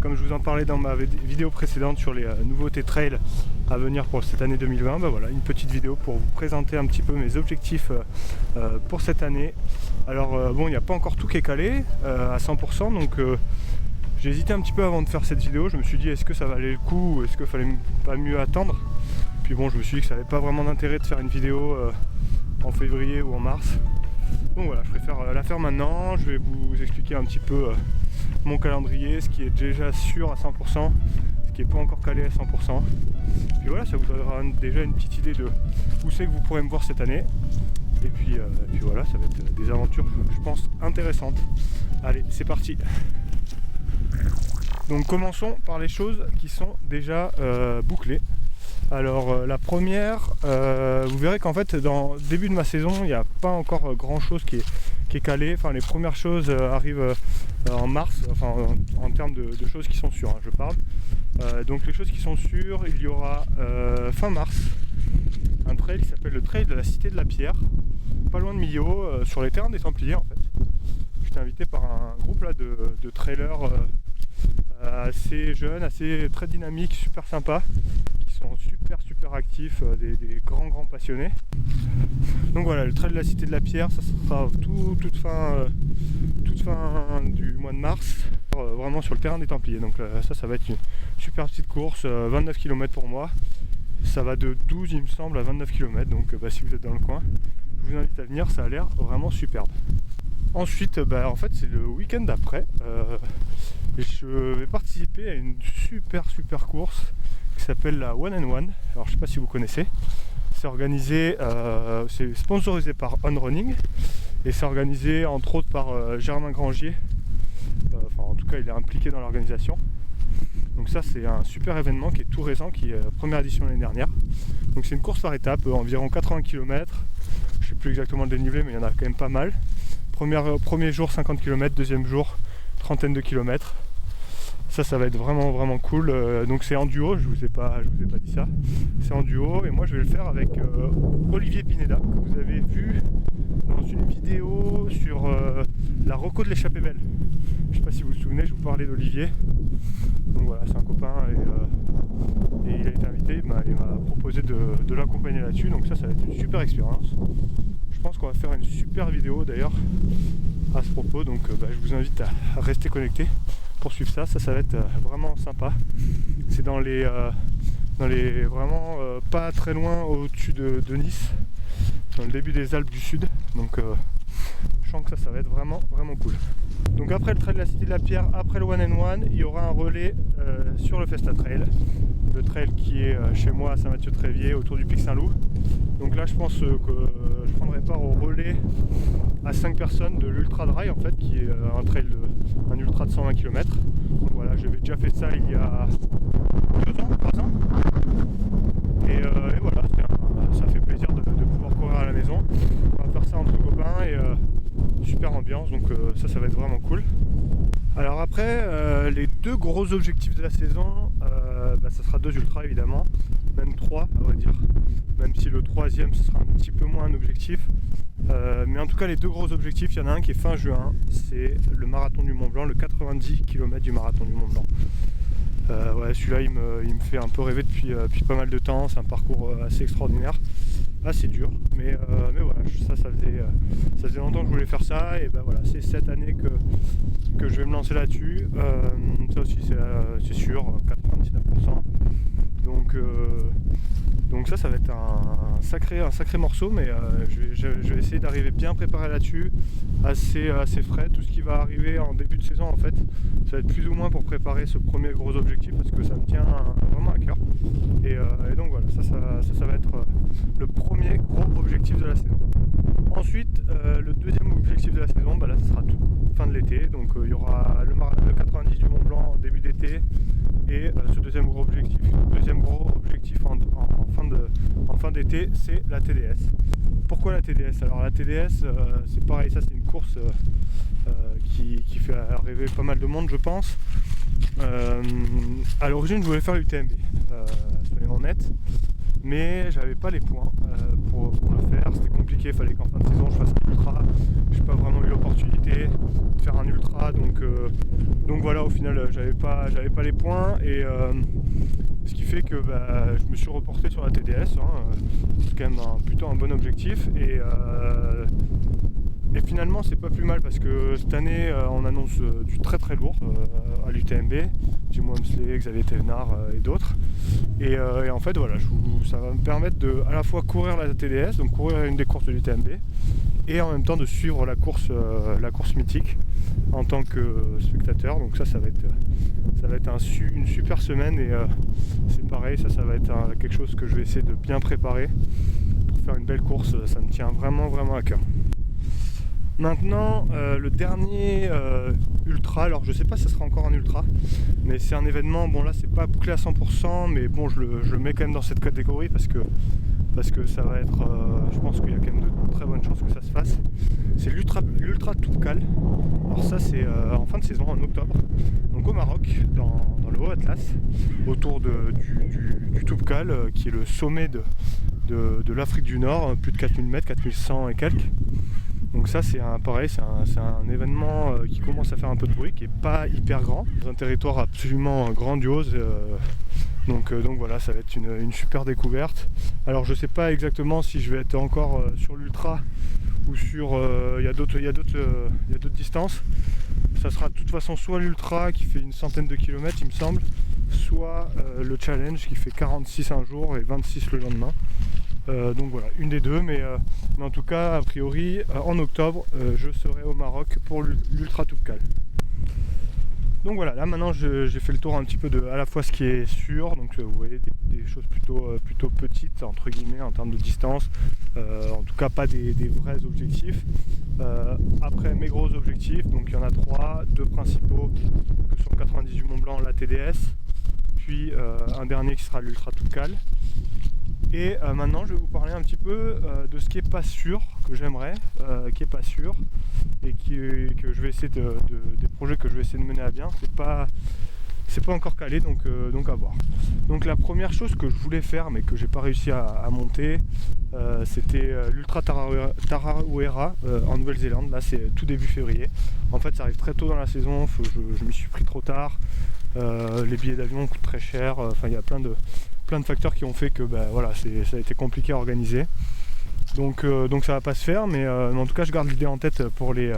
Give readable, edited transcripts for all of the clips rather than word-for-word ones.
comme je vous en parlais dans ma vidéo précédente sur les nouveautés trail à venir pour cette année 2020, voilà, une petite vidéo pour vous présenter un petit peu mes objectifs pour cette année. Alors bon, il n'y a pas encore tout qui est calé à 100%, donc j'ai hésité un petit peu avant de faire cette vidéo. Je me suis dit, est-ce que ça valait le coup ou est-ce qu'il fallait pas mieux attendre? Puis bon, je me suis dit que ça n'avait pas vraiment d'intérêt de faire une vidéo en février ou en mars. Donc voilà, je préfère la faire maintenant. Je vais vous expliquer un petit peu mon calendrier, ce qui est déjà sûr à 100%, ce qui n'est pas encore calé à 100%. Puis voilà, ça vous donnera déjà une petite idée de où c'est que vous pourrez me voir cette année. Et puis voilà, ça va être des aventures, je pense, intéressantes. Allez, c'est parti. Donc commençons par les choses qui sont déjà bouclées. Alors la première, vous verrez qu'en fait dans le début de ma saison, il n'y a pas encore grand chose qui est calé. Enfin, les premières choses arrivent en mars, enfin en termes de choses qui sont sûres, hein, je parle. Donc les choses qui sont sûres, il y aura fin mars un trail qui s'appelle le trail de la Cité de la Pierre, pas loin de Millau, sur les terrains des Templiers en fait. J'étais invité par un groupe là de trailers assez jeunes, très dynamiques, super sympas, qui sont super actifs, des grands passionnés. Donc voilà, le trail de la Cité de la Pierre, ça sera toute fin du mois de mars, vraiment sur le terrain des Templiers. Donc ça va être une super petite course, 29 km pour moi. Ça va de 12 il me semble à 29 km, donc si vous êtes dans le coin, je vous invite à venir, ça a l'air vraiment superbe. Ensuite, en fait c'est le week-end d'après, je vais participer à une super course qui s'appelle la One and One. Alors je sais pas si vous connaissez, c'est organisé, c'est sponsorisé par On Running et c'est organisé entre autres par Germain Grangier, en tout cas il est impliqué dans l'organisation. Donc ça c'est un super événement qui est tout récent, qui est première édition l'année dernière. Donc c'est une course par étape, environ 80 km, je sais plus exactement le dénivelé mais il y en a quand même pas mal. Premier jour 50 km, deuxième jour trentaine de kilomètres. Ça va être vraiment cool. Donc c'est en duo, je vous ai pas dit ça. C'est en duo et moi je vais le faire avec Olivier Pineda, que vous avez vu dans une vidéo sur la reco de l'échappée belle. Je sais pas si vous vous souvenez, je vous parlais d'Olivier. Donc voilà, c'est un copain et il a été invité, il m'a proposé de l'accompagner là-dessus. Donc ça va être une super expérience. Je pense qu'on va faire une super vidéo d'ailleurs à ce propos. Donc je vous invite à rester connecté pour suivre ça va être vraiment sympa. C'est dans les vraiment pas très loin au-dessus de Nice, dans le début des Alpes du Sud, donc je sens que ça va être vraiment cool. Donc après le trail de la Cité de la Pierre, après le One and One, il y aura un relais sur le Festa Trail, le trail qui est chez moi à Saint-Mathieu-Tréviers, autour du Pic Saint-Loup. Donc là je pense que je prendrai part au relais à 5 personnes de l'Ultra Dry en fait, qui est un ultra de 120 km. Donc voilà, j'avais déjà fait ça il y a 2 ans, 3 ans. Et voilà, ça fait plaisir de pouvoir courir à la maison. On va faire ça entre copains et super ambiance, donc ça va être vraiment cool. Alors après, les 2 gros objectifs de la saison, ça sera 2 ultras évidemment, même 3 à vrai dire, même si le 3e ce sera un petit peu moins un objectif. Mais en tout cas les 2 gros objectifs, il y en a un qui est fin juin, c'est le marathon du Mont Blanc, le 90 km du marathon du Mont Blanc. Celui-là il me fait un peu rêver depuis pas mal de temps, c'est un parcours assez extraordinaire, assez dur, mais voilà, ça faisait longtemps que je voulais faire ça, et voilà, c'est cette année que je vais me lancer là-dessus. Ça aussi c'est sûr, 99%. Donc ça va être un sacré morceau, mais je vais essayer d'arriver bien préparé là-dessus, assez frais. Tout ce qui va arriver en début de saison en fait, ça va être plus ou moins pour préparer ce premier gros objectif, parce que ça me tient vraiment à cœur. Et donc voilà, ça va être le premier gros objectif de la saison. Ensuite, le deuxième objectif de la saison, là ça sera fin de l'été, donc il y aura le 90 du Mont Blanc en début d'été, et ce deuxième gros objectif en fin d'été, c'est la TDS. Pourquoi la TDS? Alors la TDS, c'est pareil, ça c'est une course qui fait rêver pas mal de monde, je pense. À l'origine je voulais faire l'UTMB, soyons honnêtes, mais j'avais pas les points pour le faire. C'était compliqué, il fallait qu'en fin de saison je fasse un ultra. J'ai pas vraiment eu l'opportunité de faire un ultra, donc voilà, au final j'avais pas les points, et ce qui fait que je me suis reporté sur la TDS. C'est quand même plutôt un bon objectif, et finalement c'est pas plus mal, parce que cette année on annonce du très très lourd à l'UTMB, Jim Walmsley, Xavier Thévenard et d'autres, et en fait voilà, ça va me permettre de à la fois courir la TDS, donc courir une des courses de l'UTMB, et en même temps de suivre la course mythique en tant que spectateur. Donc ça va être une super semaine, et c'est pareil, ça va être quelque chose que je vais essayer de bien préparer pour faire une belle course. Ça me tient vraiment à cœur. Maintenant, le dernier ultra, alors je sais pas si ça sera encore un ultra, mais c'est un événement, bon là c'est pas bouclé à 100%, mais bon je le mets quand même dans cette catégorie, parce que ça va être, je pense qu'il y a quand même de très bonnes chances que ça se fasse. C'est l'ultra Toubkal. Alors ça c'est en fin de saison, en octobre, donc au Maroc, dans le Haut-Atlas, autour du Toubkal, qui est le sommet de l'Afrique du Nord, plus de 4000 mètres, 4100 et quelques. Donc ça c'est un événement qui commence à faire un peu de bruit, qui est pas hyper grand, dans un territoire absolument grandiose. Donc voilà, ça va être une super découverte. Alors je sais pas exactement si je vais être encore sur l'ultra ou sur... il y a d'autres distances. Ça sera de toute façon soit l'ultra qui fait une centaine de kilomètres il me semble, soit le challenge qui fait 46 un jour et 26 le lendemain. Donc voilà, une des deux, mais en tout cas a priori en octobre je serai au Maroc pour l'ultra Toubkal. Donc voilà, là maintenant j'ai fait le tour un petit peu de à la fois ce qui est sûr, donc vous voyez des choses plutôt petites entre guillemets en termes de distance, en tout cas pas des vrais objectifs. Après mes gros objectifs, donc il y en a deux principaux, que sont le 90 du Mont Blanc, la TDS, puis un dernier qui sera l'Ultra Toubkal. Et maintenant je vais vous parler un petit peu de ce qui est pas sûr, que j'aimerais, qui est pas sûr, et que je vais essayer des projets que je vais essayer de mener à bien. C'est pas encore calé, donc à voir. Donc la première chose que je voulais faire mais que j'ai pas réussi à monter, c'était l'Ultra Tarawera en Nouvelle-Zélande. Là c'est tout début février. En fait ça arrive très tôt dans la saison, je m'y suis pris trop tard, les billets d'avion coûtent très cher, il y a plein de facteurs qui ont fait que voilà, ça a été compliqué à organiser. Donc ça va pas se faire, mais en tout cas je garde l'idée en tête pour les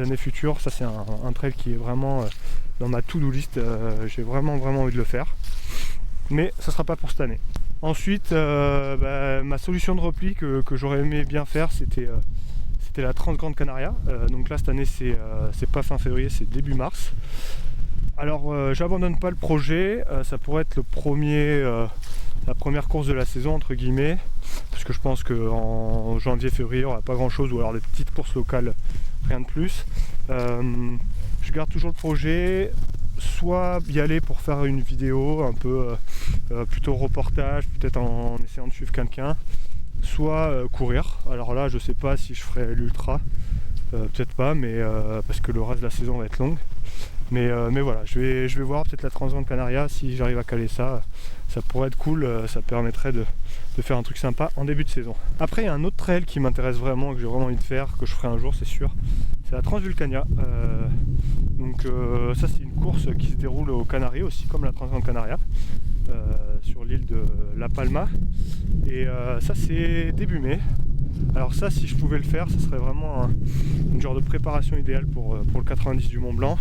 années futures. Ça c'est un trail qui est vraiment dans ma to-do list, j'ai vraiment envie de le faire, mais ça sera pas pour cette année. Ensuite ma solution de repli que j'aurais aimé bien faire, c'était la Transgrande Canaria. Donc là cette année c'est pas fin février, c'est début mars. Alors j'abandonne pas le projet, ça pourrait être la première course de la saison entre guillemets, parce que je pense qu'en janvier-février il n'y aura pas grand chose, ou alors des petites courses locales, rien de plus. Je garde toujours le projet, soit y aller pour faire une vidéo un peu plutôt reportage, peut-être en essayant de suivre quelqu'un, soit courir. Alors là je sais pas si je ferai l'ultra, peut-être pas, mais parce que le reste de la saison va être longue. Mais voilà, je vais voir peut-être la Transgrande Canaria, si j'arrive à caler ça pourrait être cool, ça permettrait de faire un truc sympa en début de saison. Après il y a un autre trail qui m'intéresse vraiment, que j'ai vraiment envie de faire, que je ferai un jour c'est sûr, c'est la Transvulcania. Donc ça c'est une course qui se déroule aux Canaries aussi, comme la Transgrande Canaria, sur l'île de La Palma, et ça c'est début mai. Alors ça, si je pouvais le faire, ce serait vraiment une genre de préparation idéale pour le 90 du Mont Blanc.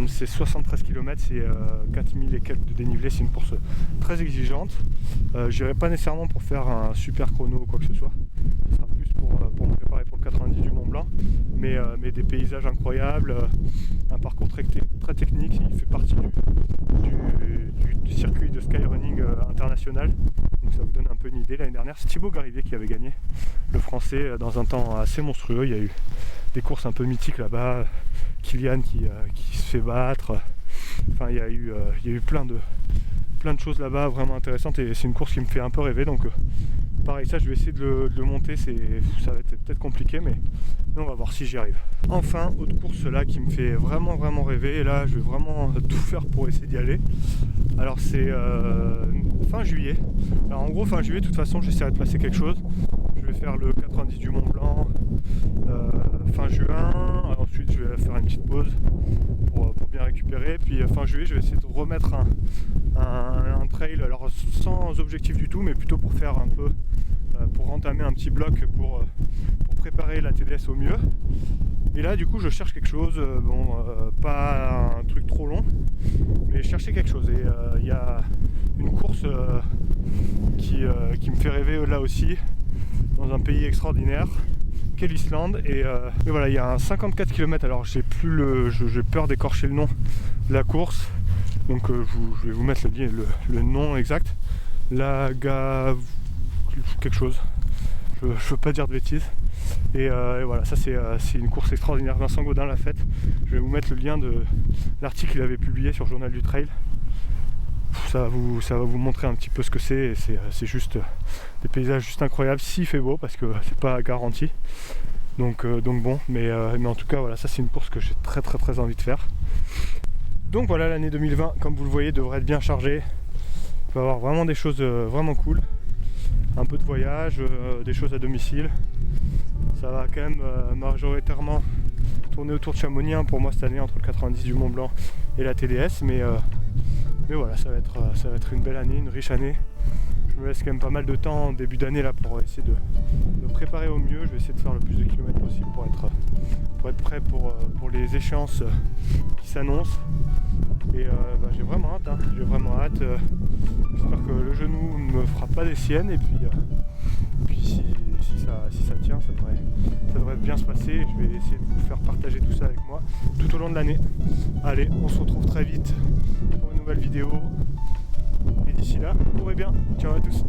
C'est 73 km, c'est 4000 et quelques de dénivelé, c'est une course très exigeante. J'irai pas nécessairement pour faire un super chrono ou quoi que ce soit, ce sera plus pour me préparer pour le 90 du Mont Blanc, mais des paysages incroyables, un parcours très technique. Il fait partie du circuit de skyrunning international, donc ça vous donne un peu une idée. L'année dernière c'est Thibaut Garivier qui avait gagné, le français, dans un temps assez monstrueux. Il y a eu des courses un peu mythiques là-bas, Kylian qui se fait battre, enfin il y a eu plein de choses là-bas vraiment intéressantes, et c'est une course qui me fait un peu rêver. Donc pareil, ça je vais essayer de le monter, ça va être peut-être compliqué, mais on va voir si j'y arrive. Enfin, autre course là qui me fait vraiment rêver, et là je vais vraiment tout faire pour essayer d'y aller. Alors c'est fin juillet. Alors en gros fin juillet, de toute façon j'essaierai de passer quelque chose. Je vais faire le 90 du Mont Blanc fin juin. Ensuite je vais faire une petite pause pour bien récupérer. Puis fin juillet je vais essayer de remettre un trail, alors sans objectif du tout, mais plutôt pour faire un peu, pour entamer un petit bloc pour préparer la TDS au mieux. Et là du coup je cherche quelque chose, pas un truc trop long, mais chercher quelque chose. Et il y a une course qui me fait rêver là aussi, dans un pays extraordinaire qu'est l'Islande. Et voilà, il y a un 54 km, alors j'ai peur d'écorcher le nom de la course, donc je vais vous mettre le nom exact. Quelque chose, je veux pas dire de bêtises. Et voilà, ça c'est une course extraordinaire. Vincent Gaudin l'a faite. Je vais vous mettre le lien de l'article qu'il avait publié sur Journal du Trail. Ça va vous montrer un petit peu ce que c'est. Et c'est juste des paysages juste incroyables, s'il fait beau, parce que c'est pas garanti. Donc bon, mais en tout cas voilà, ça c'est une course que j'ai très très très envie de faire. Donc voilà, l'année 2020, comme vous le voyez, devrait être bien chargée. Il va y avoir vraiment des choses vraiment cool. Un peu de voyage, des choses à domicile. Ça va quand même majoritairement tourner autour de Chamonix pour moi cette année, entre le 90 du Mont Blanc et la TDS, mais voilà, ça va être une belle année, une riche année. Je me laisse quand même pas mal de temps en début d'année là pour essayer de préparer au mieux. Je vais essayer de faire le plus de kilomètres possible pour être prêt pour les échéances qui s'annoncent. Et j'ai vraiment hâte, j'espère que le genou ne me fera pas des siennes, et puis si ça tient, ça devrait bien se passer. Je vais essayer de vous faire partager tout ça avec moi tout au long de l'année. Allez, on se retrouve très vite pour une nouvelle vidéo. Et d'ici là, courez bien. Ciao à tous.